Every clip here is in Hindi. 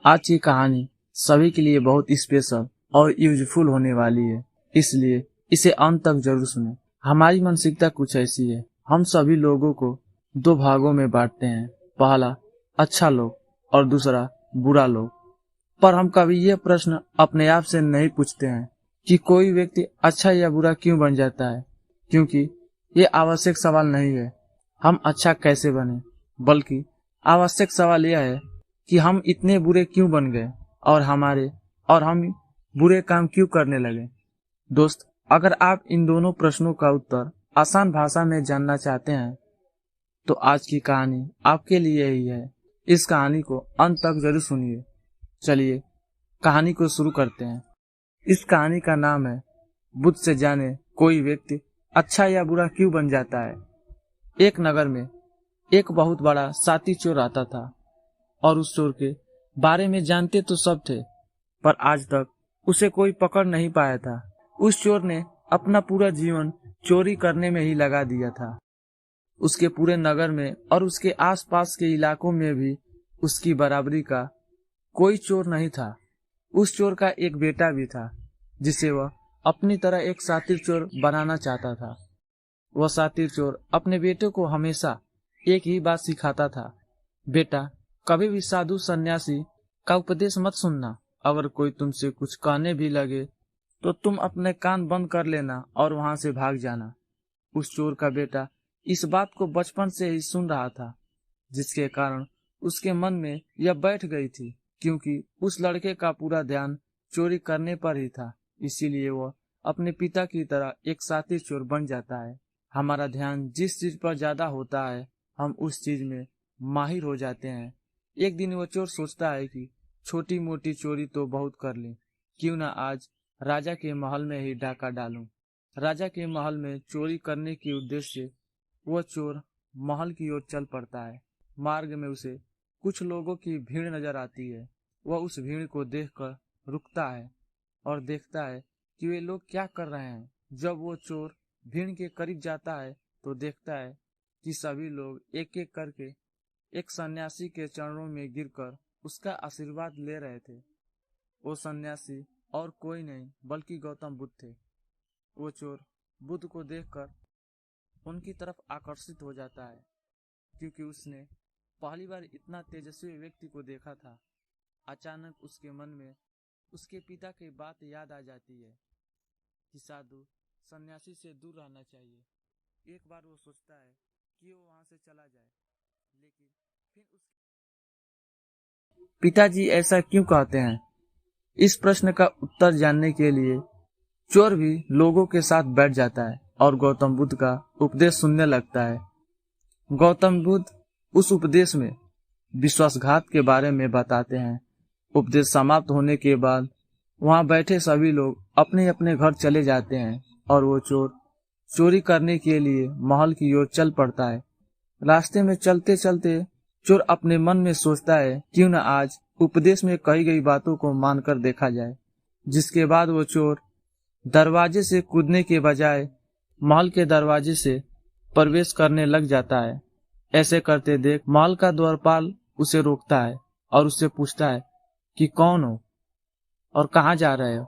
आज की कहानी सभी के लिए बहुत स्पेशल और यूजफुल होने वाली है, इसलिए इसे अंत तक जरूर सुनें। हमारी मानसिकता कुछ ऐसी है, हम सभी लोगों को दो भागों में बांटते हैं, पहला अच्छा लोग और दूसरा बुरा लोग। पर हम कभी यह प्रश्न अपने आप से नहीं पूछते हैं कि कोई व्यक्ति अच्छा या बुरा क्यों बन जाता है, क्योंकि ये आवश्यक सवाल नहीं है हम अच्छा कैसे बने, बल्कि आवश्यक सवाल यह है कि हम इतने बुरे क्यों बन गए और हम बुरे काम क्यों करने लगे। दोस्त, अगर आप इन दोनों प्रश्नों का उत्तर आसान भाषा में जानना चाहते हैं तो आज की कहानी आपके लिए ही है। इस कहानी को अंत तक जरूर सुनिए। चलिए कहानी को शुरू करते हैं। इस कहानी का नाम है बुद्ध से जाने कोई व्यक्ति अच्छा या बुरा क्यों बन जाता है। एक नगर में एक बहुत बड़ा साथी चोर आता था और उस चोर के बारे में जानते तो सब थे, पर आज तक उसे कोई पकड़ नहीं पाया था। उस चोर ने अपना पूरा जीवन चोरी करने में ही लगा दिया था। उसके पूरे नगर में और उसके आसपास के इलाकों में भी उसकी बराबरी का कोई चोर नहीं था। उस चोर का एक बेटा भी था जिसे वह अपनी तरह एक शातिर चोर बनाना चाहता था। वह शातिर चोर अपने बेटे को हमेशा एक ही बात सिखाता था, बेटा कभी भी साधु सन्यासी का उपदेश मत सुनना। अगर कोई तुमसे कुछ कहने भी लगे तो तुम अपने कान बंद कर लेना और वहां से भाग जाना। उस चोर का बेटा इस बात को बचपन से ही सुन रहा था, जिसके कारण उसके मन में यह बैठ गई थी, क्योंकि उस लड़के का पूरा ध्यान चोरी करने पर ही था। इसीलिए वह अपने पिता की तरह एक शातिर चोर बन जाता है। हमारा ध्यान जिस चीज पर ज्यादा होता है हम उस चीज में माहिर हो जाते हैं। एक दिन वो चोर सोचता है कि छोटी मोटी चोरी तो बहुत कर ली, क्यों ना आज राजा के महल में ही डाका डालूं। राजा के महल में चोरी करने के उद्देश्य से वह चोर महल की ओर चल पड़ता है। मार्ग में उसे कुछ लोगों की भीड़ नजर आती है। वह उस भीड़ को देखकर रुकता है और देखता है कि वे लोग क्या कर रहे हैं। जब वो चोर भीड़ के करीब जाता है तो देखता है कि सभी लोग एक एक करके एक सन्यासी के चरणों में गिरकर उसका आशीर्वाद ले रहे थे। वो सन्यासी और कोई नहीं बल्कि गौतम बुद्ध थे। वो चोर बुद्ध को देखकर उनकी तरफ आकर्षित हो जाता है, क्योंकि उसने पहली बार इतना तेजस्वी व्यक्ति को देखा था। अचानक उसके मन में उसके पिता की बात याद आ जाती है कि साधु सन्यासी से दूर रहना चाहिए। एक बार वो सोचता है कि वो वहां से चला जाए, लेकिन फिर उसके पिताजी ऐसा क्यों कहते हैं। इस प्रश्न का उत्तर जानने के लिए चोर भी लोगों के साथ बैठ जाता है और गौतम बुद्ध का उपदेश सुनने लगता है। गौतम बुद्ध उस उपदेश में विश्वासघात के बारे में बताते हैं। उपदेश समाप्त होने के बाद वहां बैठे सभी लोग अपने अपने घर चले जाते हैं और वो चोर चोरी करने के लिए महल की ओर चल पड़ता है। रास्ते में चलते चलते चोर अपने मन में सोचता है क्यों न आज उपदेश में कही गई बातों को मानकर देखा जाए। जिसके बाद वो चोर दरवाजे से कूदने के बजाय महल के दरवाजे से प्रवेश करने लग जाता है। ऐसे करते देख महल का द्वारपाल उसे रोकता है और उससे पूछता है कि कौन हो और कहाँ जा रहे हो।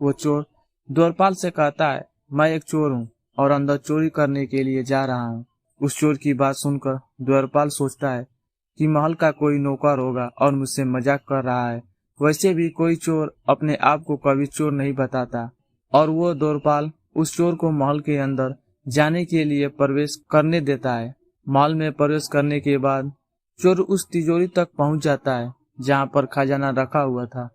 वो चोर द्वारपाल से कहता है, मैं एक चोर हूँ और अंदर चोरी करने के लिए जा रहा हूँ। उस चोर की बात सुनकर द्वारपाल सोचता है कि महल का कोई नौकर होगा और मुझसे मजाक कर रहा है। वैसे भी कोई चोर अपने आप को कभी चोर नहीं बताता। और वो द्वारपाल उस चोर को महल के अंदर जाने के लिए प्रवेश करने देता है। महल में प्रवेश करने के बाद चोर उस तिजोरी तक पहुंच जाता है जहां पर खजाना रखा हुआ था।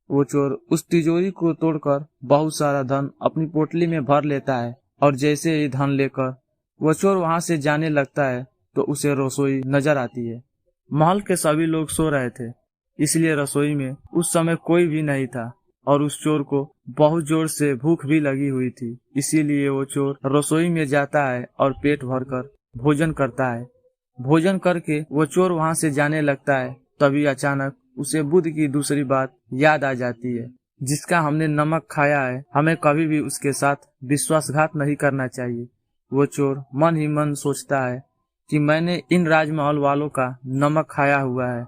वो चोर उस तिजोरी को तोड़कर बहुत सारा धन अपनी पोटली में भर लेता है और जैसे ही धन लेकर वो चोर वहां से जाने लगता है तो उसे रसोई नजर आती है। महल के सभी लोग सो रहे थे, इसलिए रसोई में उस समय कोई भी नहीं था और उस चोर को बहुत जोर से भूख भी लगी हुई थी। इसीलिए वो चोर रसोई में जाता है और पेट भरकर भोजन करता है। भोजन करके वो चोर वहां से जाने लगता है। तभी अचानक उसे बुद्ध की दूसरी बात याद आ जाती है, जिसका हमने नमक खाया है, हमें कभी भी उसके साथ विश्वासघात नहीं करना चाहिए। वो चोर मन ही मन सोचता है कि मैंने इन राजमहल वालों का नमक खाया हुआ है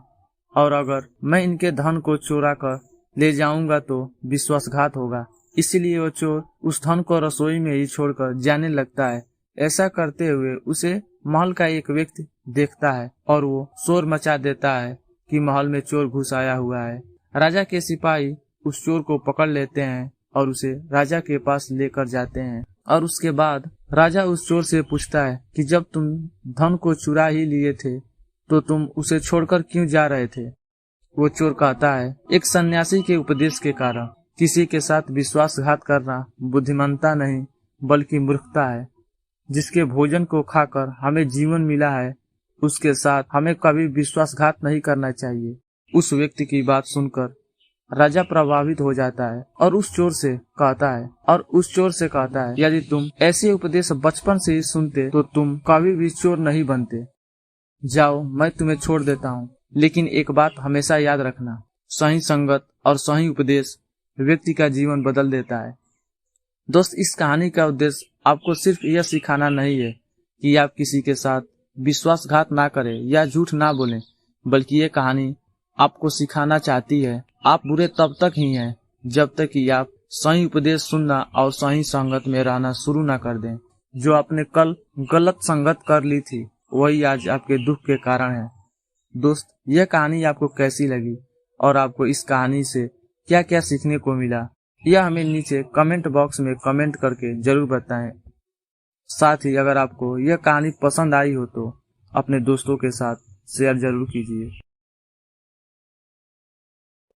और अगर मैं इनके धन को चुरा कर ले जाऊंगा तो विश्वासघात होगा। इसलिए वो चोर उस धन को रसोई में ही छोड़कर जाने लगता है। ऐसा करते हुए उसे महल का एक व्यक्ति देखता है और वो शोर मचा देता है कि महल में चोर घुस आया हुआ है। राजा के सिपाही उस चोर को पकड़ लेते हैं और उसे राजा के पास लेकर जाते हैं। और उसके बाद राजा उस चोर से पूछता है कि जब तुम धन को चुरा ही लिए थे तो तुम उसे छोड़कर क्यों जा रहे थे। वो चोर कहता है, एक सन्यासी के उपदेश के कारण। किसी के साथ विश्वासघात करना बुद्धिमानता नहीं बल्कि मूर्खता है। जिसके भोजन को खाकर हमें जीवन मिला है उसके साथ हमें कभी विश्वासघात नहीं करना चाहिए। उस व्यक्ति की बात सुनकर राजा प्रभावित हो जाता है और उस चोर से कहता है यदि तुम ऐसे उपदेश बचपन से ही सुनते तो तुम कभी भी चोर नहीं बनते। जाओ, मैं तुम्हें छोड़ देता हूँ, लेकिन एक बात हमेशा याद रखना, सही संगत और सही उपदेश व्यक्ति का जीवन बदल देता है। दोस्त, इस कहानी का उद्देश्य आपको सिर्फ यह सिखाना नहीं है कि आप किसी के साथ विश्वासघात ना करें या झूठ ना बोलें, बल्कि ये कहानी आपको सिखाना चाहती है आप बुरे तब तक ही हैं जब तक कि आप सही उपदेश सुनना और सही संगत में रहना शुरू ना कर दें। जो आपने कल गलत संगत कर ली थी वही आज आपके दुख के कारण है। दोस्त, यह कहानी आपको कैसी लगी और आपको इस कहानी से क्या क्या सीखने को मिला, यह हमें नीचे कमेंट बॉक्स में कमेंट करके जरूर बताएं। साथ ही अगर आपको यह कहानी पसंद आई हो तो अपने दोस्तों के साथ शेयर जरूर कीजिए।